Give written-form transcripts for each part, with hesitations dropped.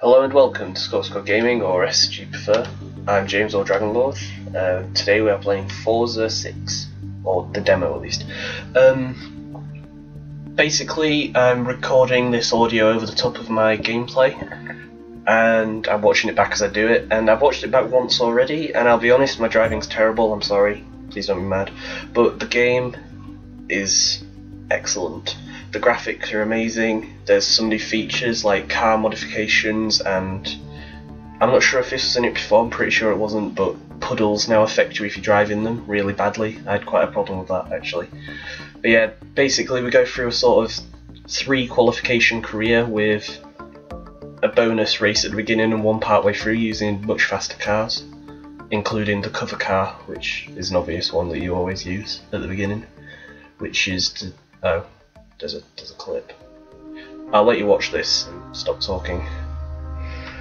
Hello and welcome to Scope Gaming, or as you prefer. I'm James or Dragonlord. Today we are playing Forza 6, or the demo at least. Basically, I'm recording this audio over the top of my gameplay, and I'm watching it back as I do it. And I've watched it back once already, and I'll be honest, my driving's terrible. I'm sorry, please don't be mad. But the game is excellent. The graphics are amazing. There's some new features like car modifications, and I'm not sure if this was in it before, I'm pretty sure it wasn't, but puddles now affect you if you drive in them really badly. I had quite a problem with that actually. But yeah, basically we go through a sort of 3 qualification career with a bonus race at the beginning and one part way through using much faster cars, including the cover car, which is an obvious one that you always use at the beginning, which is to, oh, there's a clip. I'll let you watch this and stop talking.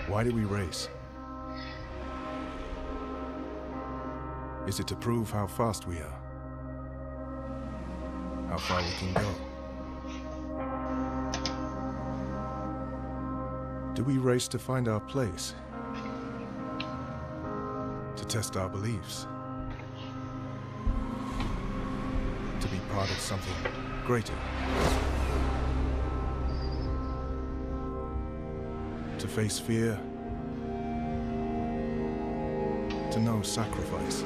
Why do we race? Is it to prove how fast we are? How far we can go? Do we race to find our place? To test our beliefs? To be part of something greater? To face fear? To know sacrifice?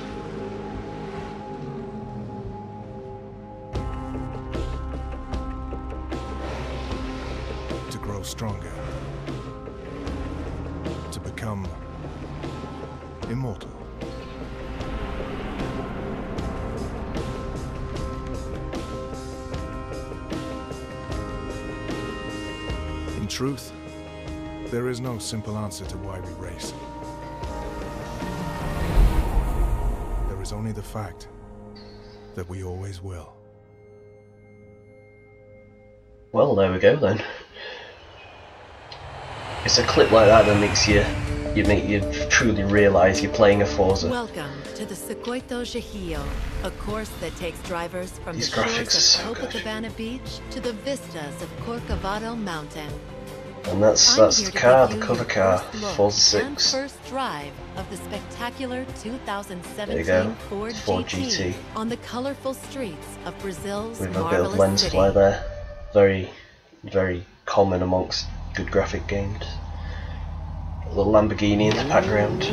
To grow stronger? To become immortal? In truth, there is no simple answer to why we race. There is only the fact that we always will. Well, there we go then. It's a clip like that that makes you truly realise you're playing a Forza. Welcome to the Circuito Gigio, a course that takes drivers from These the graphics shores are of so good. Copacabana Beach to the vistas of Corcovado Mountain. And that's the car, the cover car, Forza 6. First drive of the spectacular There you 2017 go, Ford Ford GT GT. on the colorful streets of Brazil's With a bit of marvelous lens city. flare there. Very, very common amongst good graphic games. A little Lamborghini in the background.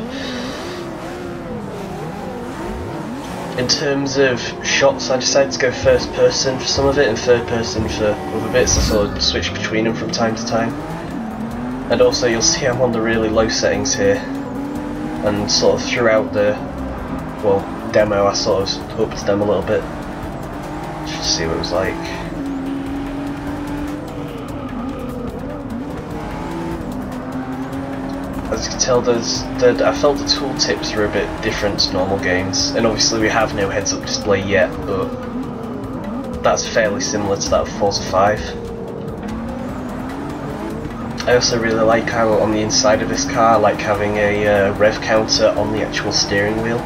In terms of shots, I decided to go first person for some of it and third person for other bits. I sort of switch between them from time to time. And also you'll see I'm on the really low settings here, and sort of throughout the, well, demo I sort of upped them a little bit just to see what it was like. As you can tell, I felt the tooltips were a bit different to normal games, and obviously we have no heads-up display yet, but that's fairly similar to that of Forza 5. I also really like how on the inside of this car, I like having a rev counter on the actual steering wheel.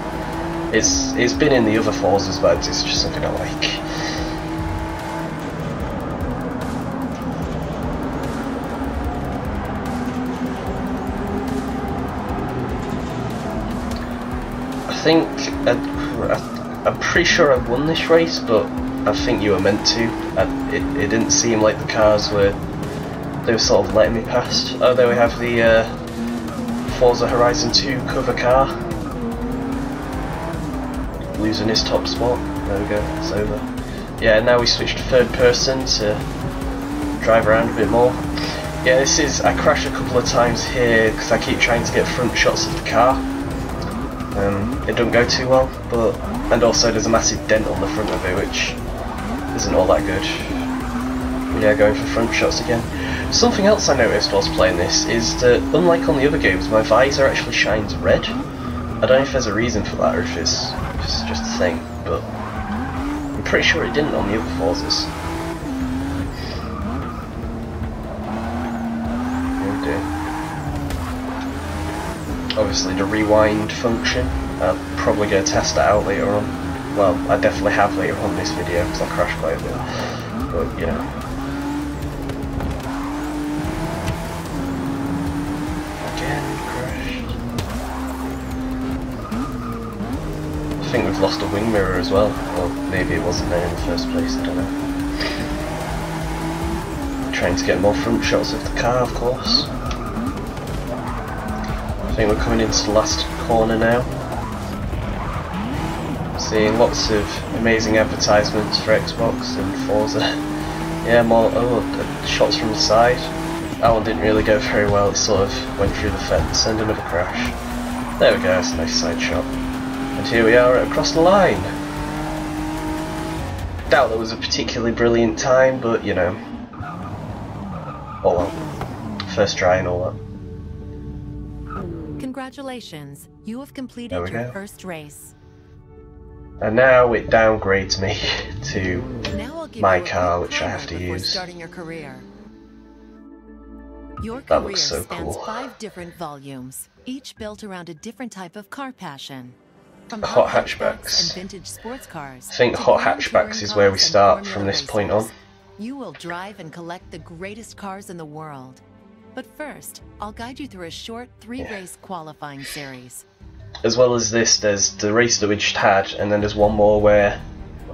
It's been in the other Forzas, but it's just something I like. I'm pretty sure I won this race, but I think you were meant to. It didn't seem like the cars were sort of letting me past. Oh, there we have the Forza Horizon 2 cover car. Losing his top spot. There we go, it's over. Yeah, now we switch to third person to drive around a bit more. Yeah, I crash a couple of times here because I keep trying to get front shots of the car. It don't go too well, and also there's a massive dent on the front of it, which isn't all that good. But yeah, going for front shots again. Something else I noticed whilst playing this is that, unlike on the other games, my visor actually shines red. I don't know if there's a reason for that or if it's just a thing, but I'm pretty sure it didn't on the other Forzas. Oh dear. Obviously the rewind function, I'm probably going to test that out later on. Well, I definitely have later on in this video because I crashed quite a bit, but you know. think we've lost a wing mirror as well, or maybe it wasn't there in the first place, I don't know. Trying to get more front shots of the car, of course. I think we're coming into the last corner now. Seeing lots of amazing advertisements for Xbox and Forza. Yeah, more shots from the side. That one didn't really go very well, it sort of went through the fence and another crash. There we go, that's a nice side shot. And here we are across the line. Doubt that was a particularly brilliant time, but you know. Oh well. First try and all that. Congratulations, you have completed your first race. And now it downgrades me to my car, which I have to use. Starting your career. Your That career looks so spans cool. 5 different volumes, each built around a different type of car passion. From Hot and hatchbacks. vintage sports cars. I think to hot grand touring hatchbacks is where we cars and start Formula from this racers. point on. You will drive and collect the greatest cars in the world. But first, I'll guide you through a short 3-race qualifying series. As well as this, there's the race that we just had, and then there's one more where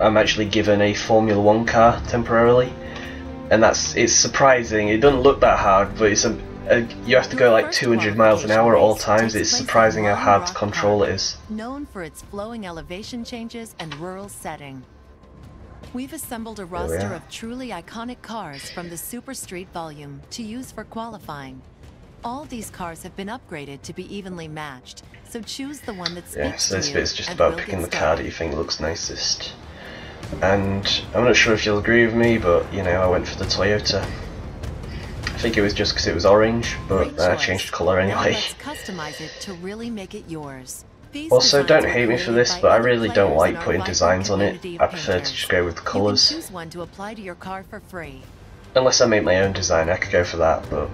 I'm actually given a Formula 1 car temporarily. And it's surprising. It doesn't look that hard, but it's you have to go like 200 miles an hour at all times. It's surprising how hard to control it is. Known for its flowing elevation changes and rural setting. We've assembled a roster of truly iconic cars from the Super Street volume to use for qualifying. All these cars have been upgraded to be evenly matched, so choose the one that speaks Yeah, so this to you, bit's just and about we'll picking get the car that you think looks nicest. And I'm not sure if you'll agree with me, but you know, I went for the Toyota. I think it was just because it was orange, but Great I choice. changed colour Now anyway. let's customize it to really make it yours. These Also, designs don't were hate me for created this, by but I other really don't players like in our putting vibrant designs on it. community of I prefer to painters. just go with the You can colours. choose one to apply to your car for free. Unless I make my own design, I could go for that, but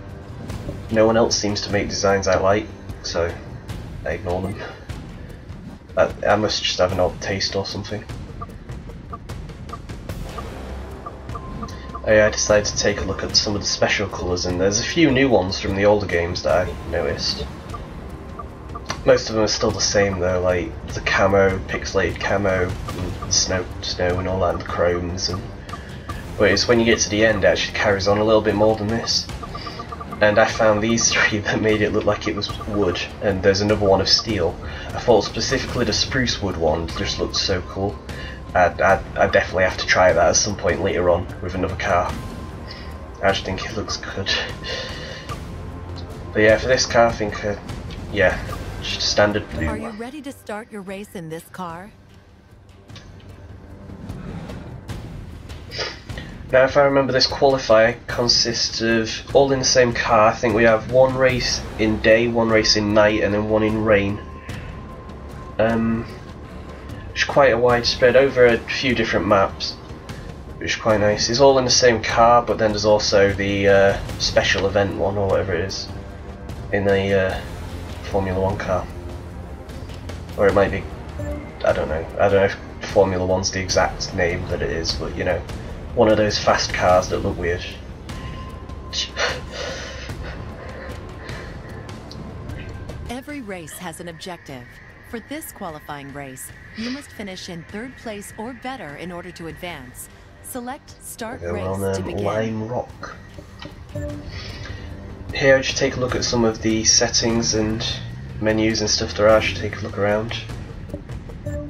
no one else seems to make designs I like, so I ignore them. I must just have an odd taste or something. I decided to take a look at some of the special colours, and there's a few new ones from the older games that I noticed. Most of them are still the same though, like the camo, pixelated camo, and snow and all that, and the chromes. But it's when you get to the end, it actually carries on a little bit more than this. And I found these 3 that made it look like it was wood, and there's another one of steel. I thought specifically the spruce wood one just looked so cool. I definitely have to try that at some point later on with another car. I just think it looks good. But yeah, for this car, I think, yeah, just a standard blue Are you one. ready to start your race in this car? Now, if I remember, this qualifier consists of all in the same car. I think we have 1 race in day, 1 race in night, and then 1 in rain. It's quite a wide spread over a few different maps, which is quite nice. It's all in the same car, but then there's also the special event one, or whatever it is, in the Formula 1 car. Or it might be, I don't know if Formula 1's the exact name that it is, but you know, one of those fast cars that look weird. Every race has an objective. For this qualifying race, you must finish in 3rd place or better in order to advance. Select Start Race to begin. Lime Rock. Here, I should take a look at some of the settings and menus and stuff there are. I should take a look around.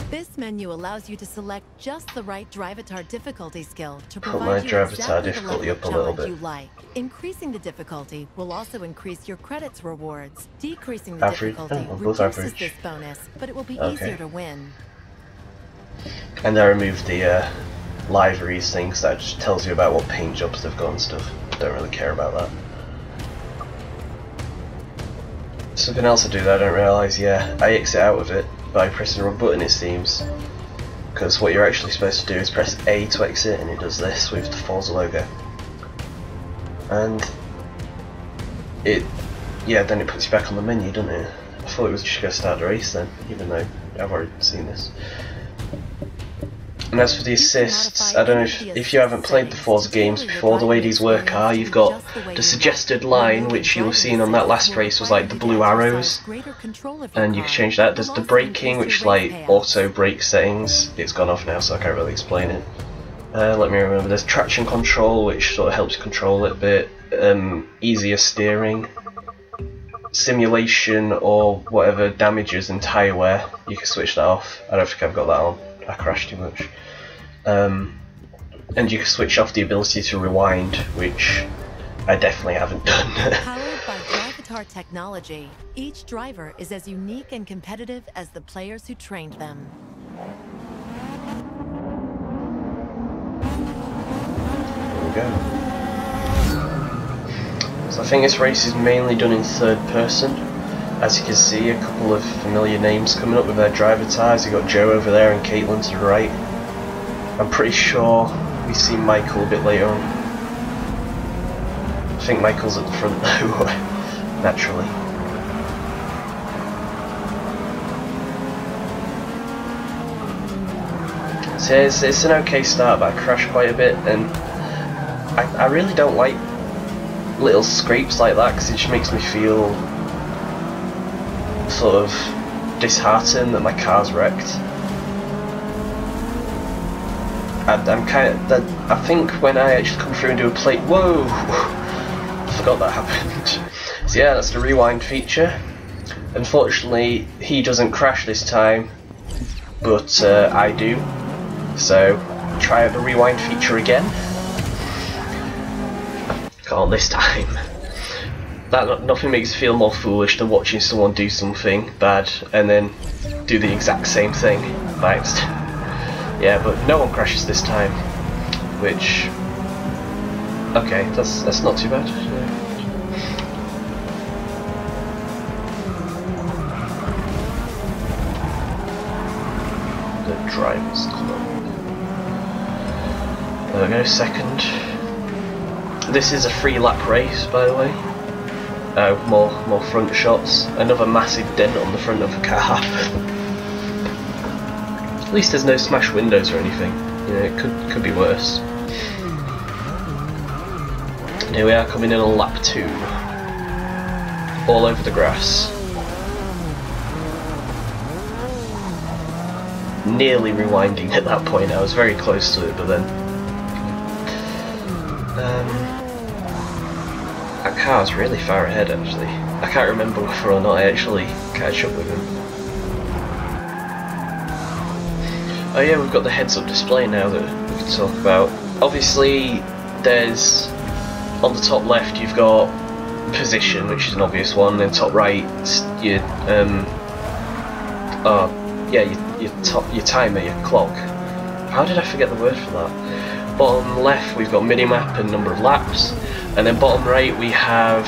This menu allows you to select just the right Drivatar difficulty skill to Put my provide you Drivatar exactly the difficulty level up a of little challenge bit. you like. Increasing the difficulty will also increase your credits rewards. Decreasing the Average? difficulty Oh, above reduces average. this bonus, but it will be Okay. easier to win. And I removed the liveries things that just tells you about what paint jobs they've got and stuff. Don't really care about that. Something else I do that I don't realise, yeah, I exit out of it by pressing the wrong button, it seems. Because what you're actually supposed to do is press A to exit, and it does this with the Forza logo. And then it puts you back on the menu, doesn't it? I thought it was just going to start the race then, even though I've already seen this. And as for the assists, I don't know if you haven't played the Forza games before, the way these work are, you've got the suggested line, which you'll have seen on that last race was like the blue arrows, and you can change that. There's the braking, which is like auto brake settings. It's gone off now, so I can't really explain it. Let me remember, there's traction control, which sort of helps you control it a bit, easier steering, simulation or whatever damages and tyre wear, you can switch that off. I don't think I've got that on, I crashed too much. And you can switch off the ability to rewind, which I definitely haven't done. Powered by Drivatar technology, each driver is as unique and competitive as the players who trained them. There we go. So I think this race is mainly done in third person. As you can see, a couple of familiar names coming up with their driver tires. You've got Joe over there and Caitlin to the right. I'm pretty sure we see Michael a bit later on. I think Michael's at the front though, naturally. So it's an okay start, but I crashed quite a bit, and I really don't like little scrapes like that because it just makes me feel sort of disheartened that my car's wrecked. I'm kind of, I think when I actually come through and do a plate, whoa, I forgot that happened. So yeah, that's the rewind feature. Unfortunately, he doesn't crash this time, but I do. So try out the rewind feature again. Can't this time. Nothing makes me feel more foolish than watching someone do something bad and then do the exact same thing by accident. Yeah, but no one crashes this time, which, okay, that's not too bad. Yeah. The Drivers Club. There we go, second. This is a 3-lap race, by the way. More front shots. Another massive dent on the front of the car. At least there's no smashed windows or anything. You know, it could be worse. And here we are coming in on lap 2. All over the grass. Nearly rewinding at that point. I was very close to it, but then that car's really far ahead actually. I can't remember whether or not I actually catch up with him. Oh yeah, we've got the heads-up display now that we can talk about. Obviously, there's on the top left you've got position, which is an obvious one, and top right your your timer, your clock. How did I forget the word for that? Bottom left we've got minimap and number of laps, and then bottom right we have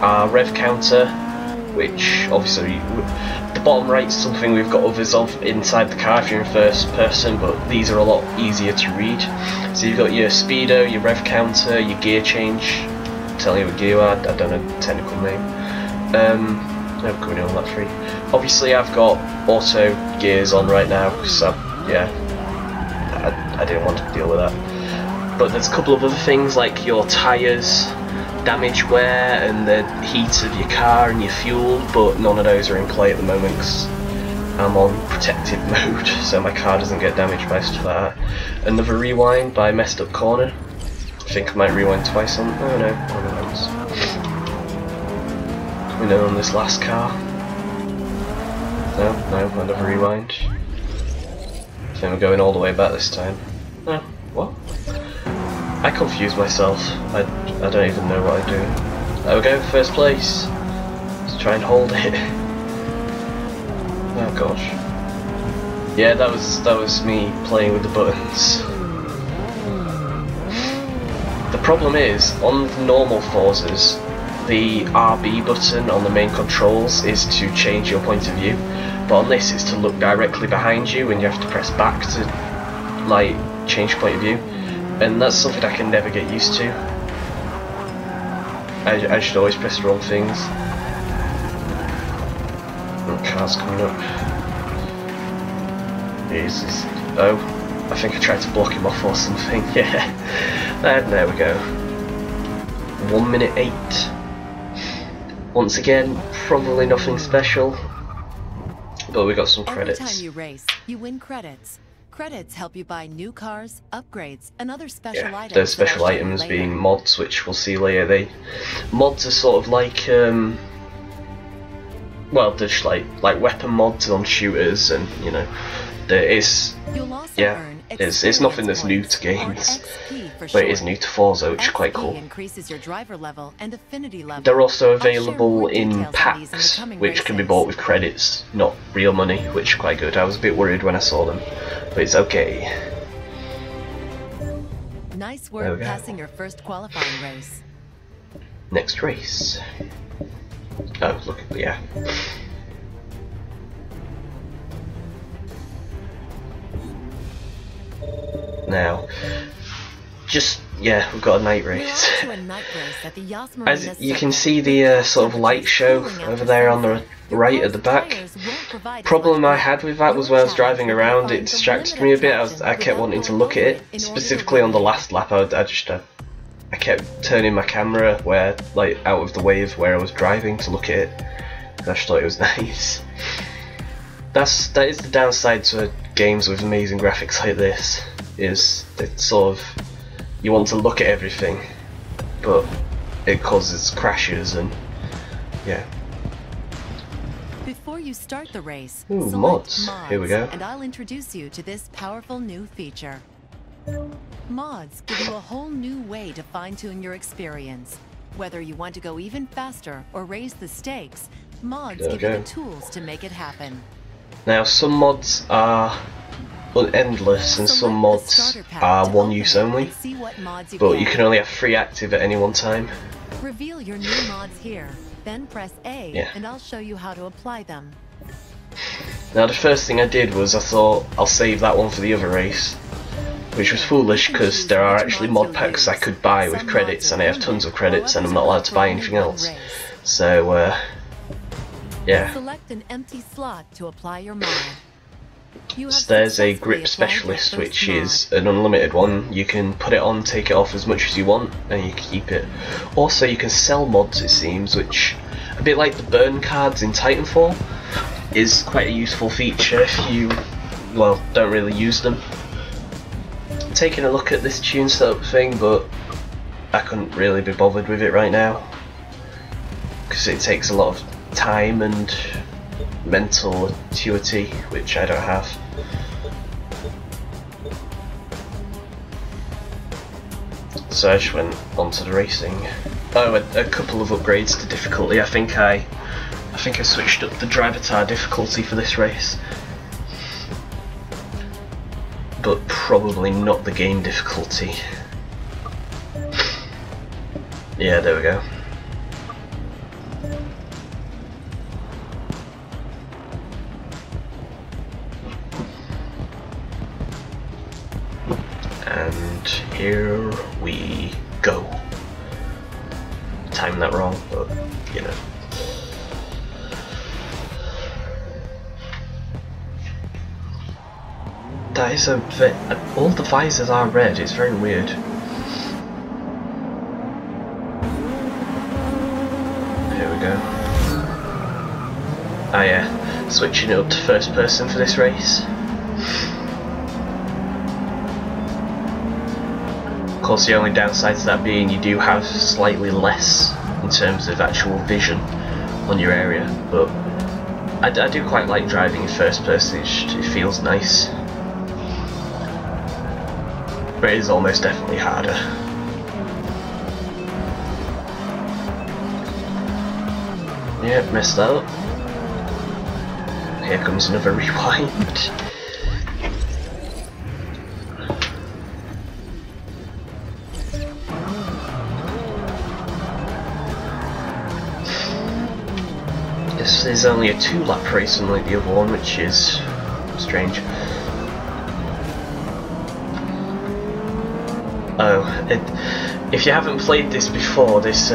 our rev counter, which obviously the bottom right is something we've got others of inside the car if you're in first person, but these are a lot easier to read. So you've got your speedo, your rev counter, your gear change, telling you what gear you are, I don't know the technical name. I'm coming in on lap 3. Obviously I've got auto gears on right now because I didn't want to deal with that. But there's a couple of other things like your tyres, damage wear and the heat of your car and your fuel, but none of those are in play at the moment because I'm on protective mode, so my car doesn't get damaged by stuff like that. Another rewind by messed up corner. I think I might rewind twice on, oh no, once. We know on this last car. No, another rewind. I think we're going all the way back this time. No, what? I confuse myself. I don't even know what I'm doing. There we go, first place. Let's try and hold it. Oh gosh. Yeah, that was me playing with the buttons. The problem is, on the normal Forzas, the RB button on the main controls is to change your point of view, but on this it's to look directly behind you and you have to press back to like change point of view. And that's something I can never get used to. I should always press the wrong things. Oh, car's coming up. Jesus. Oh, I think I tried to block him off or something. Yeah. There we go. 1 minute 8. Once again, probably nothing special, but we got some credits. Every time you race, you win credits. Credits help you buy new cars, upgrades, and other special items. Those special items being mods, which we'll see later. Mods are sort of like well, they're just like weapon mods on shooters, and you know, it's nothing that's new to games, but it is new to Forza, which is quite cool. They're also available in packs, which can be bought with credits, not real money, which is quite good. I was a bit worried when I saw them, but it's okay. Nice work passing your first qualifying race. Next race. Oh, look, yeah. Now, we've got a night race. As you can see the sort of light show over there on the right at the back. Problem I had with that was when I was driving around, it distracted me a bit. I kept wanting to look at it. Specifically on the last lap, I kept turning my camera out of the way of where I was driving to look at it. I just thought it was nice. That is the downside to games with amazing graphics like this. Is that sort of you want to look at everything, but it causes crashes and yeah. Before you start the race, select mods. Here we go. And I'll introduce you to this powerful new feature. Mods give you a whole new way to fine-tune your experience. Whether you want to go even faster or raise the stakes, mods give you the tools to make it happen. Now, some mods are endless and some mods are one use only, but you can only have 3 active at any one time. Reveal your new mods here, then press A and I'll show you how to apply them. Now the first thing I did was I thought I'll save that one for the other race, which was foolish because there are actually mod packs I could buy with credits and I have tons of credits and I'm not allowed to buy anything else. So yeah. Select an empty slot to apply your mod. So there's a grip specialist, which is an unlimited one. You can put it on, take it off as much as you want, and you can keep it. Also, you can sell mods, it seems, which, a bit like the burn cards in Titanfall, is quite a useful feature if you, well, don't really use them. I'm taking a look at this tune setup thing, but I couldn't really be bothered with it right now, because it takes a lot of time and mental acuity, which I don't have. So I just went on to the racing. Oh, a couple of upgrades to difficulty. I think I switched up the driver difficulty for this race, but probably not the game difficulty. Yeah, there we go. And here we go. Timed that wrong, but you know. That is all the visors are red, it's very weird. Here we go. Ah yeah, switching it up to first person for this race. Of course, the only downside to that being you do have slightly less in terms of actual vision on your area, but I do quite like driving in first person, it feels nice. But it is almost definitely harder. Yep, messed that up. Here comes another rewind. This is only a 2-lap race unlike the other one, which is strange. Oh, if you haven't played this before, this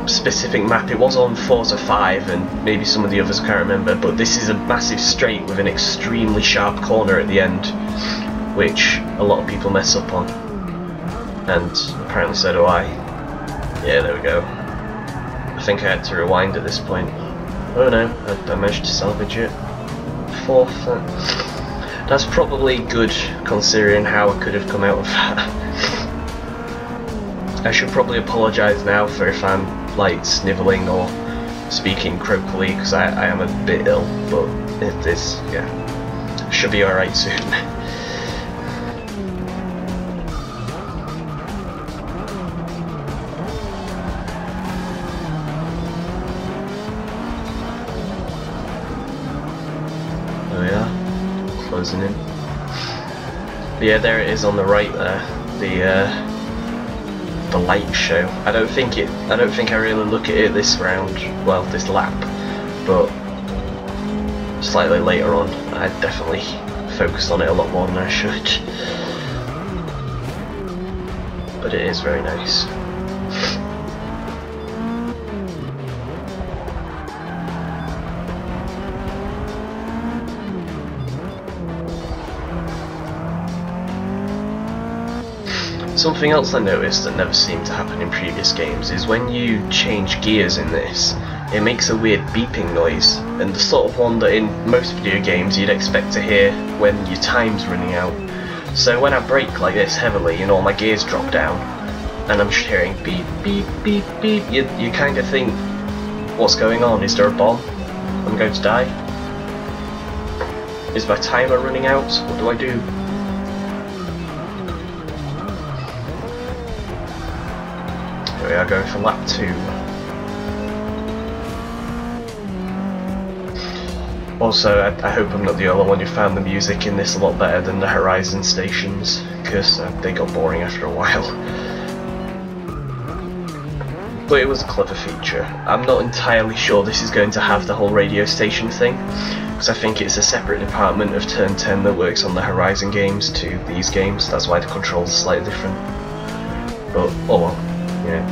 specific map, it was on Forza 5 and maybe some of the others, I can't remember, but this is a massive straight with an extremely sharp corner at the end, which a lot of people mess up on, and apparently so do I. Yeah, there we go. I think I had to rewind at this point. Oh no, I managed to salvage it. 4th. That's probably good considering how I could have come out of that. I should probably apologise now for if I'm like snivelling or speaking croakily, because I am a bit ill, but it is, yeah. Should be alright soon. There we are, closing in. But yeah, there it is on the right there, the light show. I don't think I really look at it this round, well, this lap, but slightly later on I definitely focused on it a lot more than I should. But it is very nice. Something else I noticed that never seemed to happen in previous games is when you change gears in this, it makes a weird beeping noise, and the sort of one that in most video games you'd expect to hear when your time's running out. So when I brake like this heavily and all my gears drop down, and I'm just hearing beep, beep, beep, beep, you kind of think, what's going on? Is there a bomb? I'm going to die? Is my timer running out? What do I do? Here we are, going for lap 2. Also, I hope I'm not the only one who found the music in this a lot better than the Horizon stations, because they got boring after a while. But it was a clever feature. I'm not entirely sure this is going to have the whole radio station thing, because I think it's a separate department of Turn 10 that works on the Horizon games to these games. That's why the controls are slightly different. But, oh well, yeah.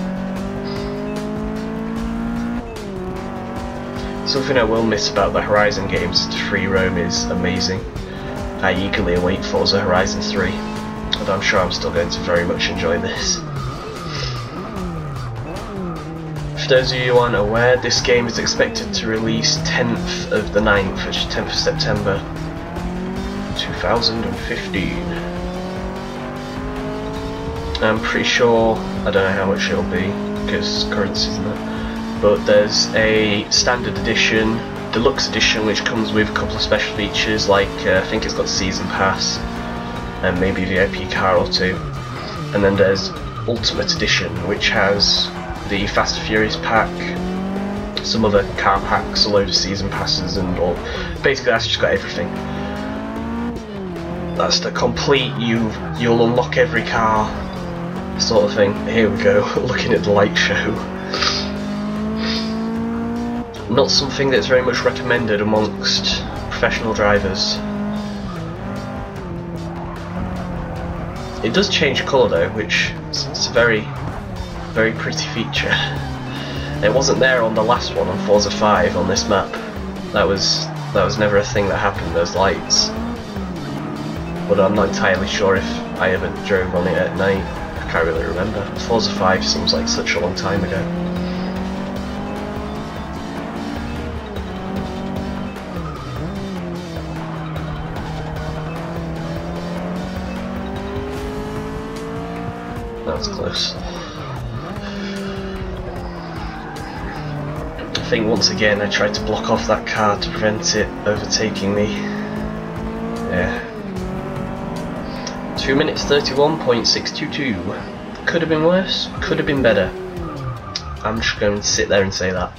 Something I will miss about the Horizon games is the free roam is amazing. I eagerly await Forza Horizon 3, although I'm sure I'm still going to very much enjoy this. For those of you who aren't aware, this game is expected to release 10th of the 9th, which is 10th of September 2015. I'm pretty sure, I don't know how much it'll be, because currency isn't it? But there's a standard edition, deluxe edition, which comes with a couple of special features, like I think it's got season pass and maybe VIP car or two. And then there's ultimate edition, which has the Fast and Furious pack, some other car packs, a load of season passes, and all. Basically, that's just got everything. That's the complete you'll unlock every car sort of thing. Here we go, looking at the light show. Not something that's very much recommended amongst professional drivers. It does change colour though, which is a very, very pretty feature. It wasn't there on the last one on Forza 5 on this map. That was never a thing that happened, those lights. But I'm not entirely sure if I ever drove on it at night. I can't really remember. Forza 5 seems like such a long time ago. That was close. I think once again I tried to block off that car to prevent it overtaking me. Yeah. 2 minutes 31.622. Could have been worse, could have been better. I'm just going to sit there and say that.